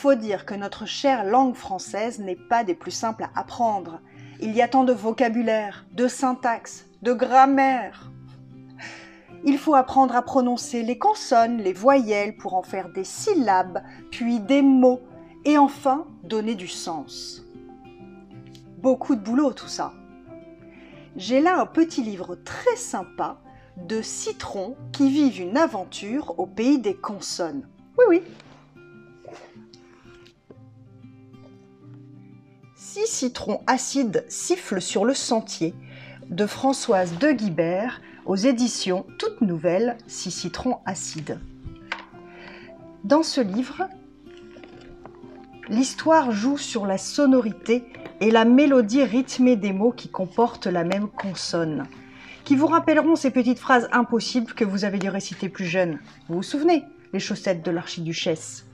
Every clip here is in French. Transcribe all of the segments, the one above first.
faut dire que notre chère langue française n'est pas des plus simples à apprendre. Il y a tant de vocabulaire, de syntaxe, de grammaire. Il faut apprendre à prononcer les consonnes, les voyelles pour en faire des syllabes, puis des mots, et enfin donner du sens. Beaucoup de boulot tout ça. J'ai là un petit livre très sympa de citrons qui vivent une aventure au pays des consonnes. Oui, oui. 6 citrons acides sifflent sur le sentier de Françoise de Guibert aux éditions toutes nouvelles 6 citrons acides. Dans ce livre, l'histoire joue sur la sonorité et la mélodie rythmée des mots qui comportent la même consonne, qui vous rappelleront ces petites phrases impossibles que vous avez dû réciter plus jeune. Vous vous souvenez, les chaussettes de l'archiduchesse?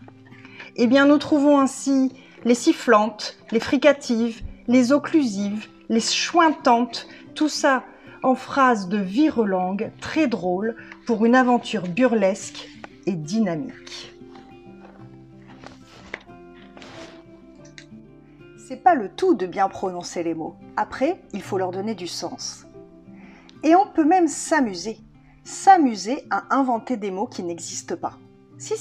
Eh bien, nous trouvons ainsi les sifflantes, les fricatives, les occlusives, les chointantes, tout ça en phrases de virelangue très drôles pour une aventure burlesque et dynamique. C'est pas le tout de bien prononcer les mots. Après, il faut leur donner du sens. Et on peut même s'amuser à inventer des mots qui n'existent pas. Si,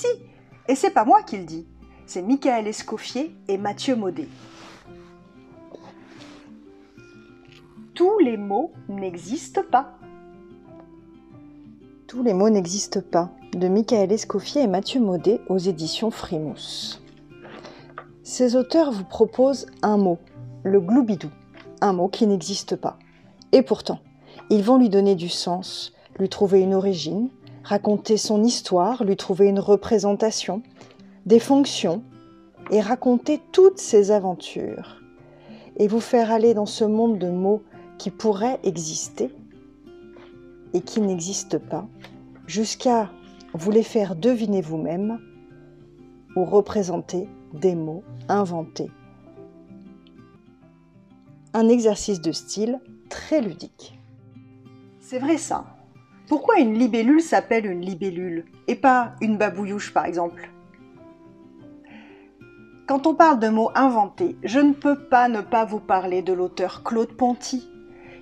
et c'est pas moi qui le dis, c'est Michael Escoffier et Mathieu Maudet. Tous les mots n'existent pas. Tous les mots n'existent pas, de Michael Escoffier et Mathieu Maudet aux éditions Frimousse. Ces auteurs vous proposent un mot, le gloubidou, un mot qui n'existe pas. Et pourtant, ils vont lui donner du sens, lui trouver une origine, raconter son histoire, lui trouver une représentation, des fonctions, et raconter toutes ses aventures. Et vous faire aller dans ce monde de mots qui pourraient exister et qui n'existent pas, jusqu'à vous les faire deviner vous-même ou représenter des mots inventés. Un exercice de style très ludique. C'est vrai ça. Pourquoi une libellule s'appelle une libellule et pas une babouillouche par exemple? Quand on parle de mots inventés, je ne peux pas ne pas vous parler de l'auteur Claude Ponty,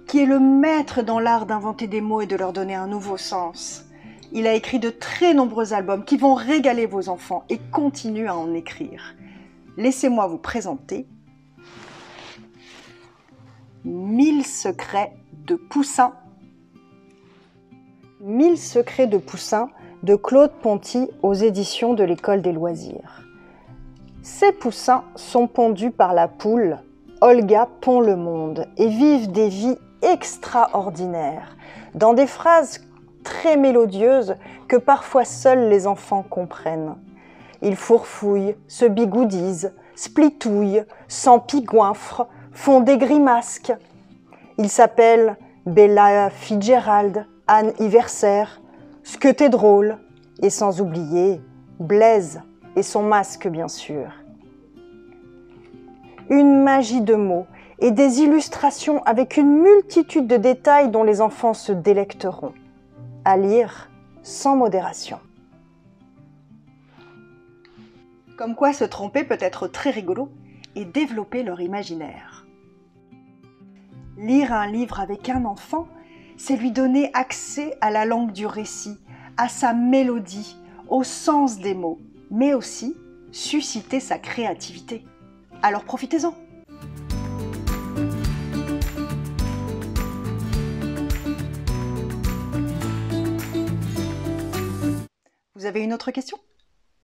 qui est le maître dans l'art d'inventer des mots et de leur donner un nouveau sens. Il a écrit de très nombreux albums qui vont régaler vos enfants et continue à en écrire. Laissez-moi vous présenter 1000 secrets de Poussin. 1000 secrets de Poussin de Claude Ponty aux éditions de l'École des loisirs. Ces poussins sont pondus par la poule Olga pond le monde et vivent des vies extraordinaires dans des phrases très mélodieuses que parfois seuls les enfants comprennent. Ils fourfouillent, se bigoudisent, splitouillent, s'empigoinfrent, font des grimasques. Ils s'appellent Bella Fitzgerald, Anne Iverser, Ce que t'es drôle, et sans oublier Blaise et son masque bien sûr. Une magie de mots et des illustrations avec une multitude de détails dont les enfants se délecteront. À lire sans modération. Comme quoi se tromper peut être très rigolo et développer leur imaginaire. Lire un livre avec un enfant, c'est lui donner accès à la langue du récit, à sa mélodie, au sens des mots, mais aussi susciter sa créativité. Alors profitez-en! Vous avez une autre question ?